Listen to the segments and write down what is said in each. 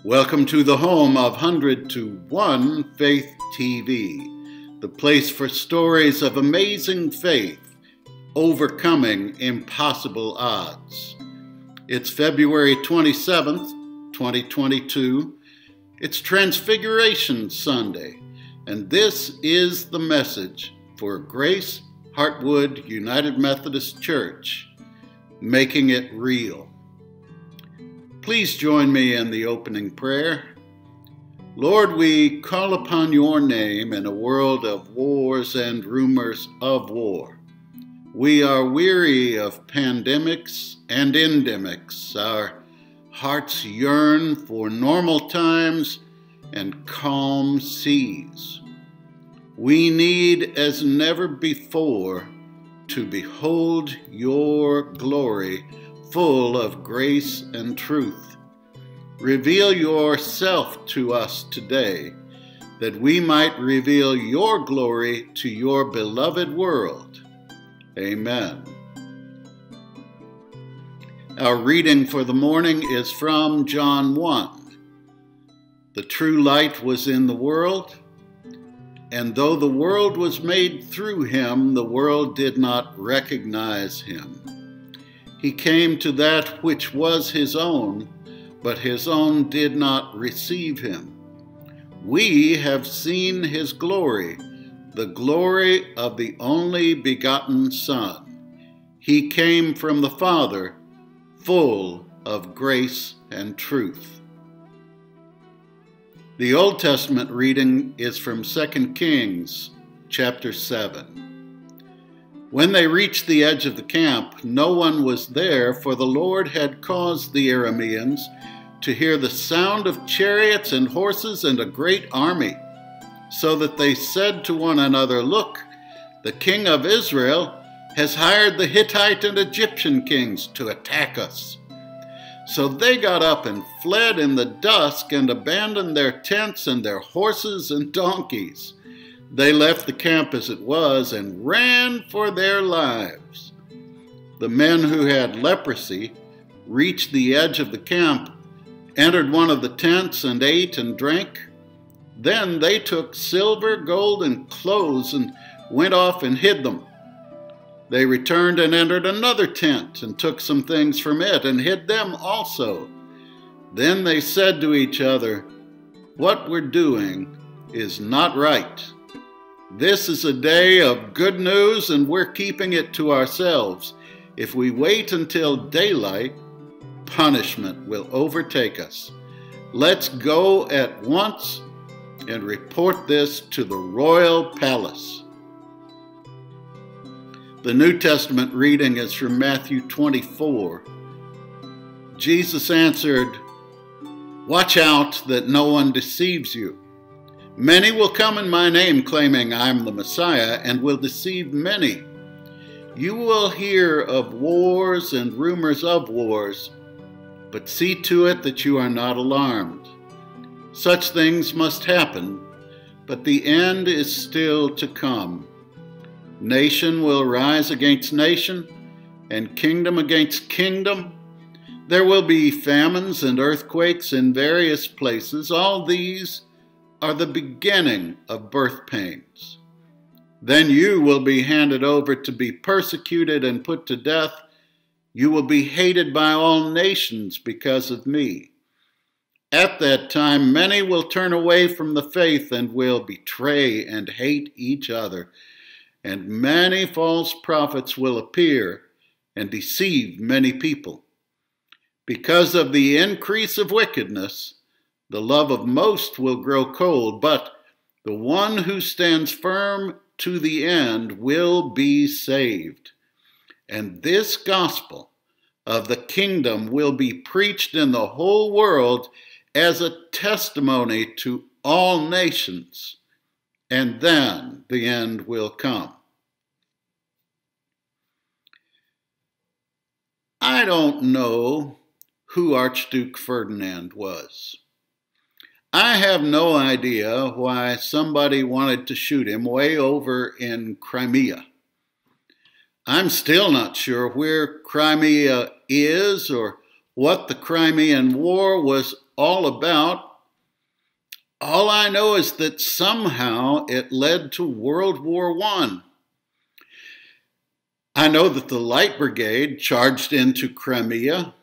Welcome to the home of 100 to 1 Faith TV, the place for stories of amazing faith, overcoming impossible odds. It's February 27th, 2022. It's Transfiguration Sunday, and this is the message for Grace Heartwood United Methodist Church, Making It Real. Please join me in the opening prayer. Lord, we call upon your name in a world of wars and rumors of war. We are weary of pandemics and endemics. Our hearts yearn for normal times and calm seas. We need as never before to behold your glory, full of grace and truth. Reveal yourself to us today, that we might reveal your glory to your beloved world. Amen. Our reading for the morning is from John 1. The true light was in the world, and though the world was made through him, the world did not recognize him. He came to that which was his own, but his own did not receive him. We have seen his glory, the glory of the only begotten Son. He came from the Father, full of grace and truth. The Old Testament reading is from 2 Kings, chapter 7. When they reached the edge of the camp, no one was there, for the Lord had caused the Arameans to hear the sound of chariots and horses and a great army, so that they said to one another, "Look, the king of Israel has hired the Hittite and Egyptian kings to attack us." So they got up and fled in the dusk and abandoned their tents and their horses and donkeys. They left the camp as it was and ran for their lives. The men who had leprosy reached the edge of the camp, entered one of the tents, and ate and drank. Then they took silver, gold, and clothes and went off and hid them. They returned and entered another tent and took some things from it and hid them also. Then they said to each other, "What we're doing is not right. This is a day of good news, and we're keeping it to ourselves. If we wait until daylight, punishment will overtake us. Let's go at once and report this to the royal palace." The New Testament reading is from Matthew 24. Jesus answered, "Watch out that no one deceives you. Many will come in my name claiming I'm the Messiah and will deceive many. You will hear of wars and rumors of wars, but see to it that you are not alarmed. Such things must happen, but the end is still to come. Nation will rise against nation, and kingdom against kingdom. There will be famines and earthquakes in various places. All these are the beginning of birth pains. Then you will be handed over to be persecuted and put to death. You will be hated by all nations because of me. At that time, many will turn away from the faith and will betray and hate each other. And many false prophets will appear and deceive many people. Because of the increase of wickedness, the love of most will grow cold, but the one who stands firm to the end will be saved. And this gospel of the kingdom will be preached in the whole world as a testimony to all nations, and then the end will come. I don't know who Archduke Ferdinand was. I have no idea why somebody wanted to shoot him way over in Crimea. I'm still not sure where Crimea is or what the Crimean War was all about. All I know is that somehow it led to World War I. I know that the Light Brigade charged into Crimea.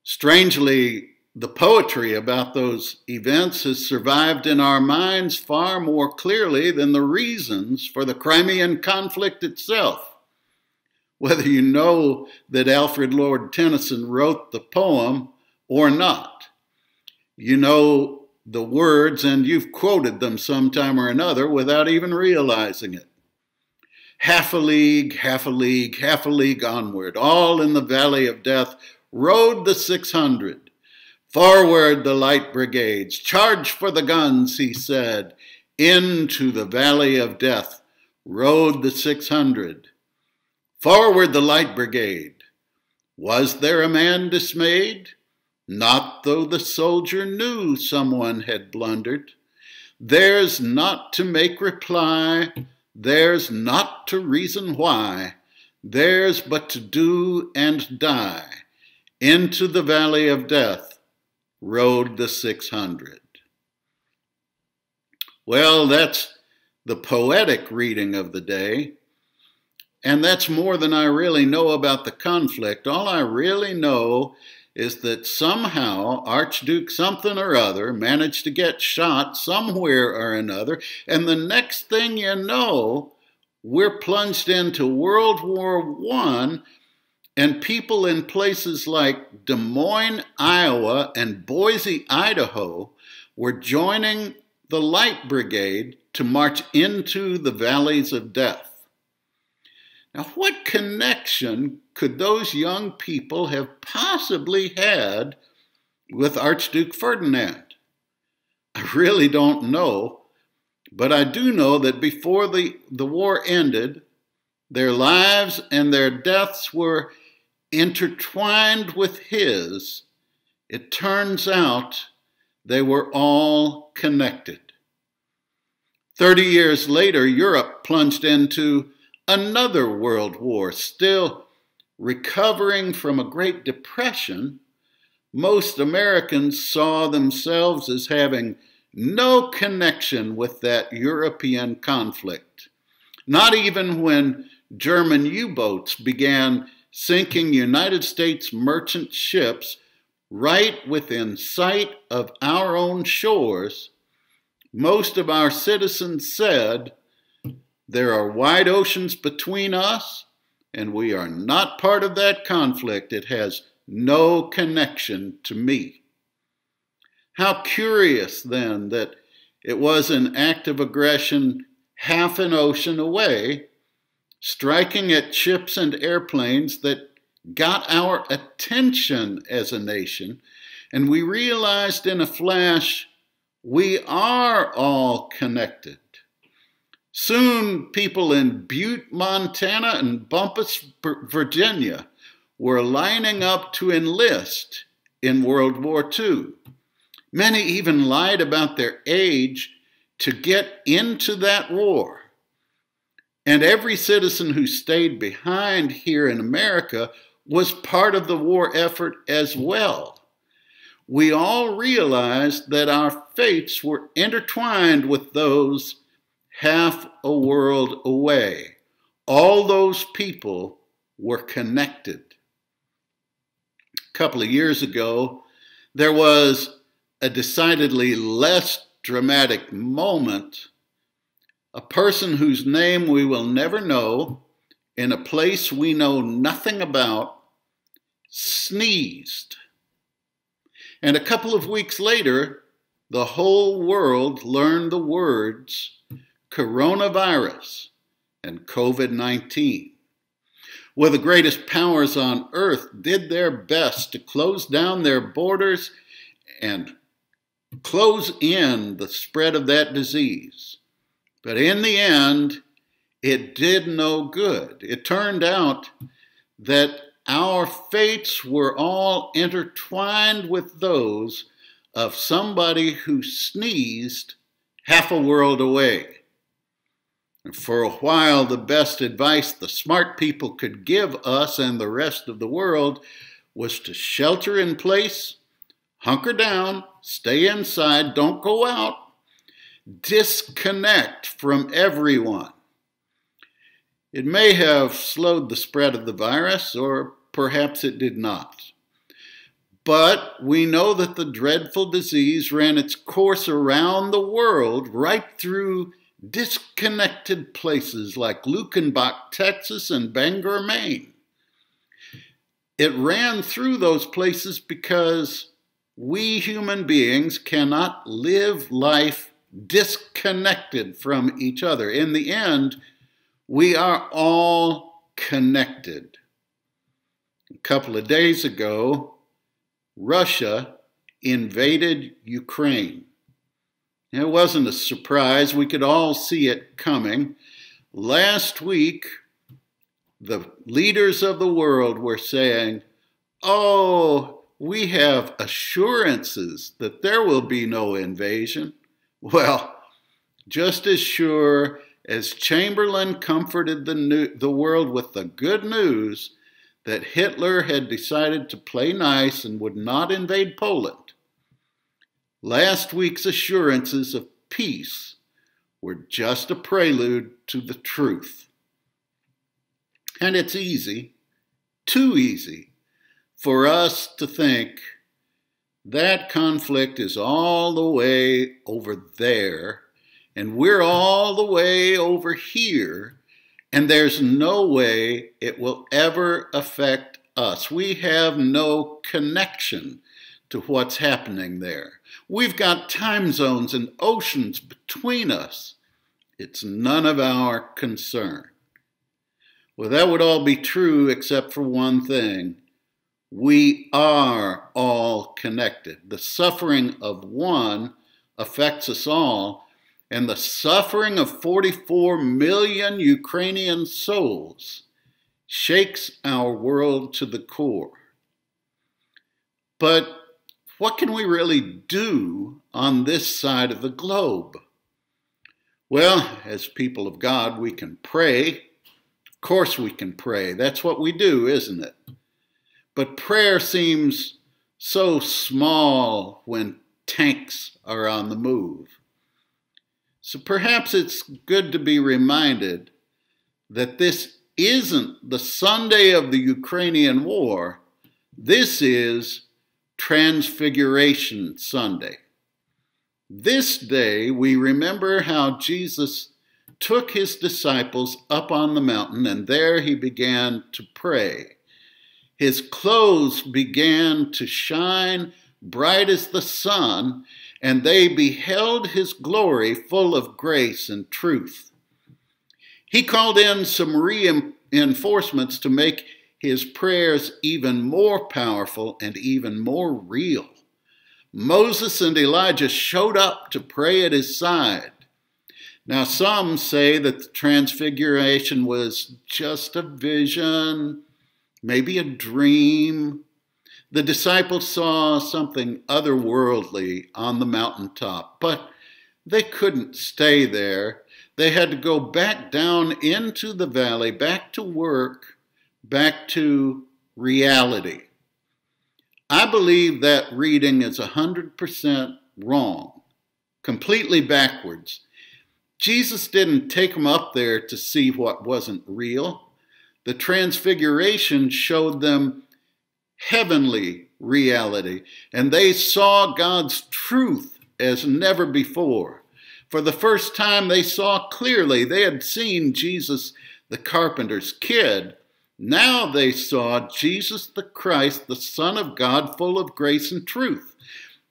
Strangely, the poetry about those events has survived in our minds far more clearly than the reasons for the Crimean conflict itself. Whether you know that Alfred Lord Tennyson wrote the poem or not, you know the words and you've quoted them sometime or another without even realizing it. Half a league, half a league, half a league onward, all in the valley of death, rode the 600. Forward the light brigades, charge for the guns, he said. Into the valley of death rode the 600. Forward the light brigade. Was there a man dismayed? Not though the soldier knew someone had blundered. Theirs not to make reply, theirs not to reason why, theirs but to do and die. Into the valley of death rode the 600. Well, that's the poetic reading of the day. And that's more than I really know about the conflict. All I really know is that somehow Archduke something or other managed to get shot somewhere or another, and the next thing you know, we're plunged into World War I, and people in places like Des Moines, Iowa, and Boise, Idaho, were joining the Light Brigade to march into the valleys of death. Now, what connection could those young people have possibly had with Archduke Ferdinand? I really don't know, but I do know that before the war ended, their lives and their deaths were intertwined with his. It turns out they were all connected. 30 years later, Europe plunged into another world war, still recovering from a Great Depression. Most Americans saw themselves as having no connection with that European conflict. Not even when German U-boats began sinking United States merchant ships right within sight of our own shores, most of our citizens said, "There are wide oceans between us, and we are not part of that conflict. It has no connection to me." How curious, then, that it was an act of aggression half an ocean away, striking at ships and airplanes, that got our attention as a nation, and we realized in a flash we are all connected. Soon, people in Butte, Montana, and Bumpus, Virginia, were lining up to enlist in World War II. Many even lied about their age to get into that war. And every citizen who stayed behind here in America was part of the war effort as well. We all realized that our fates were intertwined with those half a world away. All those people were connected. A couple of years ago, there was a decidedly less dramatic moment. A person whose name we will never know, in a place we know nothing about, sneezed. And a couple of weeks later, the whole world learned the words coronavirus and COVID-19. Well, the greatest powers on earth did their best to close down their borders and close in the spread of that disease. But in the end, it did no good. It turned out that our fates were all intertwined with those of somebody who sneezed half a world away. And for a while, the best advice the smart people could give us and the rest of the world was to shelter in place, hunker down, stay inside, don't go out, disconnect from everyone. It may have slowed the spread of the virus, or perhaps it did not. But we know that the dreadful disease ran its course around the world, right through disconnected places like Luckenbach, Texas, and Bangor, Maine. It ran through those places because we human beings cannot live life disconnected from each other. In the end, we are all connected. A couple of days ago, Russia invaded Ukraine. It wasn't a surprise. We could all see it coming. Last week, the leaders of the world were saying, "Oh, we have assurances that there will be no invasion." Well, just as sure as Chamberlain comforted the world with the good news that Hitler had decided to play nice and would not invade Poland, last week's assurances of peace were just a prelude to the truth. And it's easy, too easy, for us to think that conflict is all the way over there, and we're all the way over here, and there's no way it will ever affect us. We have no connection to what's happening there. We've got time zones and oceans between us. It's none of our concern. Well, that would all be true except for one thing. We are all connected. The suffering of one affects us all, and the suffering of 44 million Ukrainian souls shakes our world to the core. But what can we really do on this side of the globe? Well, as people of God, we can pray. Of course we can pray. That's what we do, isn't it? But prayer seems so small when tanks are on the move. So perhaps it's good to be reminded that this isn't the Sunday of the Ukrainian war. This is Transfiguration Sunday. This day we remember how Jesus took his disciples up on the mountain, and there he began to pray. His clothes began to shine bright as the sun, and they beheld his glory full of grace and truth. He called in some reinforcements to make his prayers even more powerful and even more real. Moses and Elijah showed up to pray at his side. Now, some say that the Transfiguration was just a vision, maybe a dream. The disciples saw something otherworldly on the mountaintop, but they couldn't stay there. They had to go back down into the valley, back to work, back to reality. I believe that reading is 100% wrong, completely backwards. Jesus didn't take them up there to see what wasn't real. The Transfiguration showed them heavenly reality, and they saw God's truth as never before. For the first time, they saw clearly. They had seen Jesus, the carpenter's kid. Now they saw Jesus the Christ, the Son of God, full of grace and truth.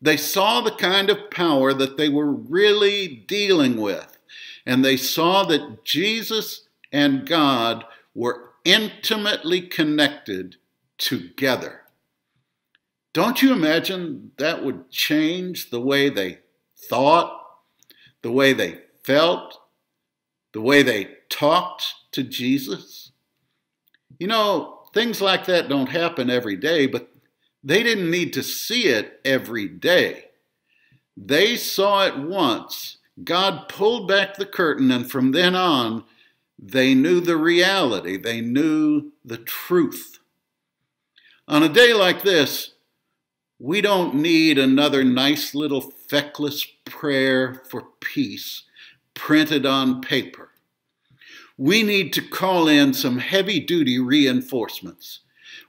They saw the kind of power that they were really dealing with. And they saw that Jesus and God were intimately connected together. Don't you imagine that would change the way they thought, the way they felt, the way they talked to Jesus? You know, things like that don't happen every day, but they didn't need to see it every day. They saw it once. God pulled back the curtain, and from then on, they knew the reality. They knew the truth. On a day like this, we don't need another nice little feckless prayer for peace printed on paper. We need to call in some heavy-duty reinforcements.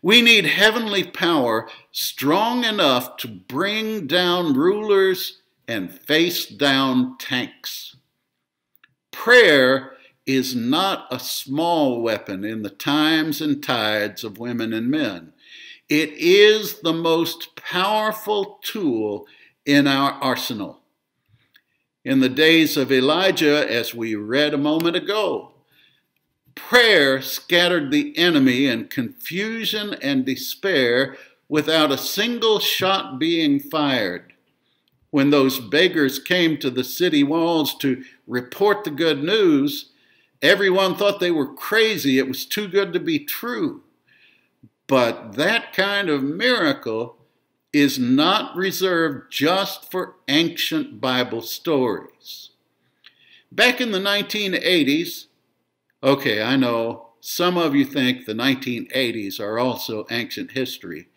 We need heavenly power strong enough to bring down rulers and face down tanks. Prayer is not a small weapon in the times and tides of women and men. It is the most powerful tool in our arsenal. In the days of Elijah, as we read a moment ago, prayer scattered the enemy in confusion and despair without a single shot being fired. When those beggars came to the city walls to report the good news, everyone thought they were crazy. It was too good to be true. But that kind of miracle is not reserved just for ancient Bible stories. Back in the 1980s, okay, I know some of you think the 1980s are also ancient history,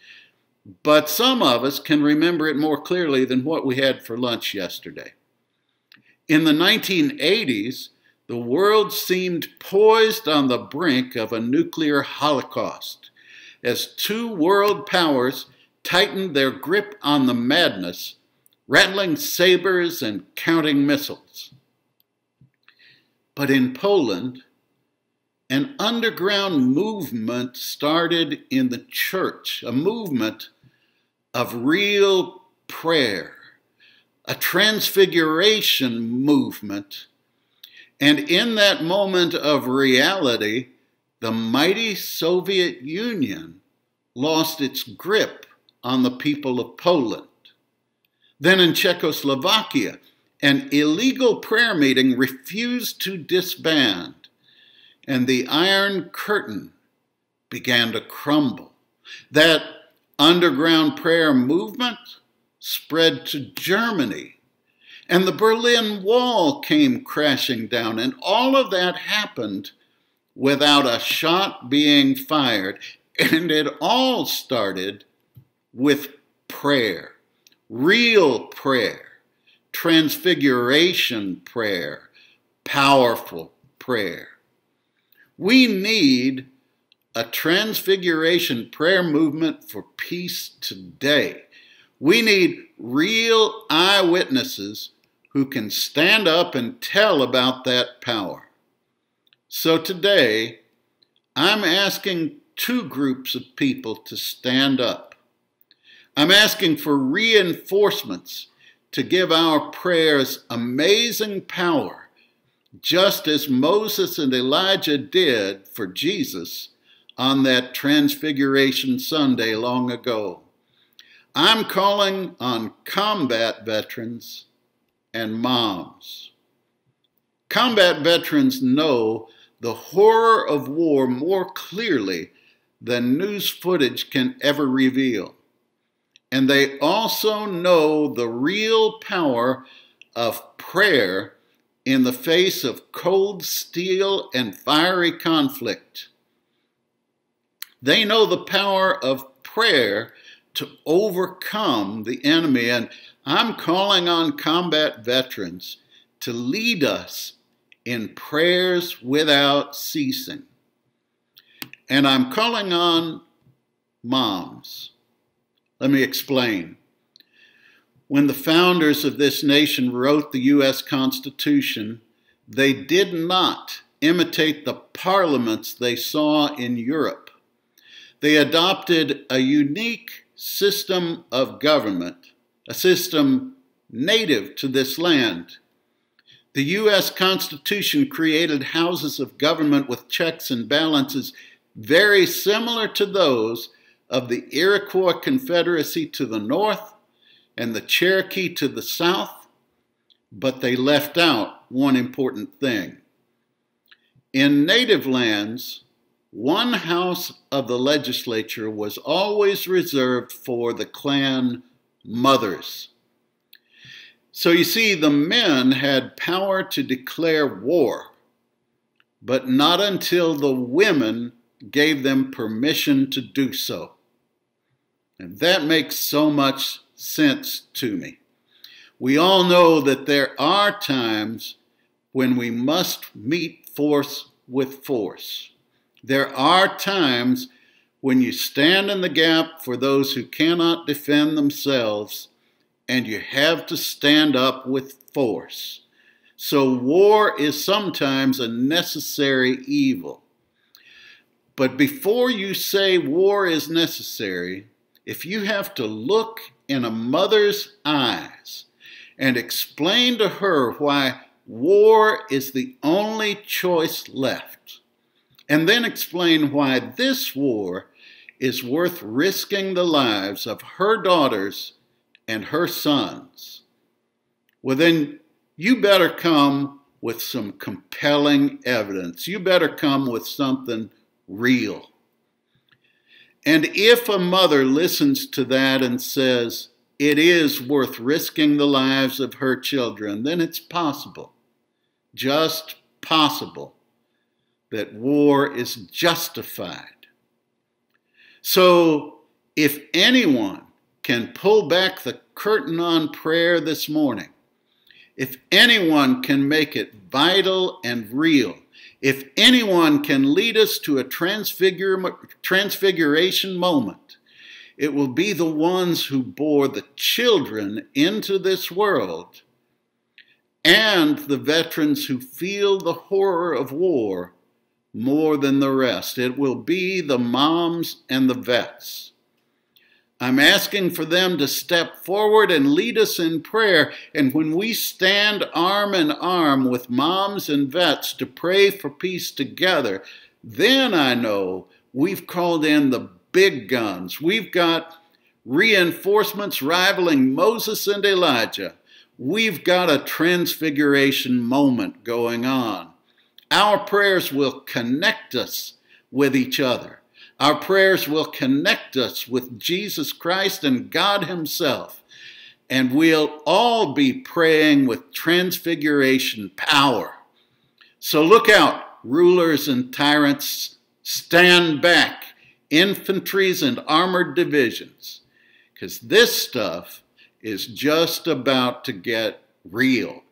but some of us can remember it more clearly than what we had for lunch yesterday. In the 1980s, the world seemed poised on the brink of a nuclear holocaust as two world powers tightened their grip on the madness, rattling sabers and counting missiles. But in Poland, an underground movement started in the church, a movement of real prayer, a transfiguration movement. And in that moment of reality, the mighty Soviet Union lost its grip on the people of Poland. Then in Czechoslovakia, an illegal prayer meeting refused to disband, and the Iron Curtain began to crumble. That underground prayer movement spread to Germany, and the Berlin Wall came crashing down, and all of that happened without a shot being fired. And it all started with prayer, real prayer, transfiguration prayer, powerful prayer. We need a transfiguration prayer movement for peace today. We need real eyewitnesses who can stand up and tell about that power. So today, I'm asking two groups of people to stand up. I'm asking for reinforcements to give our prayers amazing power, just as Moses and Elijah did for Jesus on that Transfiguration Sunday long ago. I'm calling on combat veterans and moms. Combat veterans know the horror of war more clearly than news footage can ever reveal. And they also know the real power of prayer in the face of cold steel and fiery conflict. They know the power of prayer to overcome the enemy. And I'm calling on combat veterans to lead us in prayers without ceasing. And I'm calling on moms. Let me explain. When the founders of this nation wrote the U.S. Constitution, they did not imitate the parliaments they saw in Europe. They adopted a unique system of government, a system native to this land. The U.S. Constitution created houses of government with checks and balances very similar to those of the Iroquois Confederacy to the north and the Cherokee to the south, but they left out one important thing. In native lands, one house of the legislature was always reserved for the clan mothers. So you see, the men had power to declare war, but not until the women gave them permission to do so. And that makes so much sense to me. We all know that there are times when we must meet force with force. There are times when you stand in the gap for those who cannot defend themselves, and you have to stand up with force. So war is sometimes a necessary evil. But before you say war is necessary, if you have to look in a mother's eyes and explain to her why war is the only choice left, and then explain why this war is worth risking the lives of her daughters and her sons, well then you better come with some compelling evidence. You better come with something real. And if a mother listens to that and says it is worth risking the lives of her children, then it's possible, just possible, that war is justified. So if anyone can pull back the curtain on prayer this morning, if anyone can make it vital and real, if anyone can lead us to a transfiguration moment, it will be the ones who bore the children into this world and the veterans who feel the horror of war more than the rest. It will be the moms and the vets. I'm asking for them to step forward and lead us in prayer. And when we stand arm in arm with moms and vets to pray for peace together, then I know we've called in the big guns. We've got reinforcements rivaling Moses and Elijah. We've got a transfiguration moment going on. Our prayers will connect us with each other. Our prayers will connect us with Jesus Christ and God Himself. And we'll all be praying with transfiguration power. So look out, rulers and tyrants. Stand back, infantries and armored divisions. Because this stuff is just about to get real.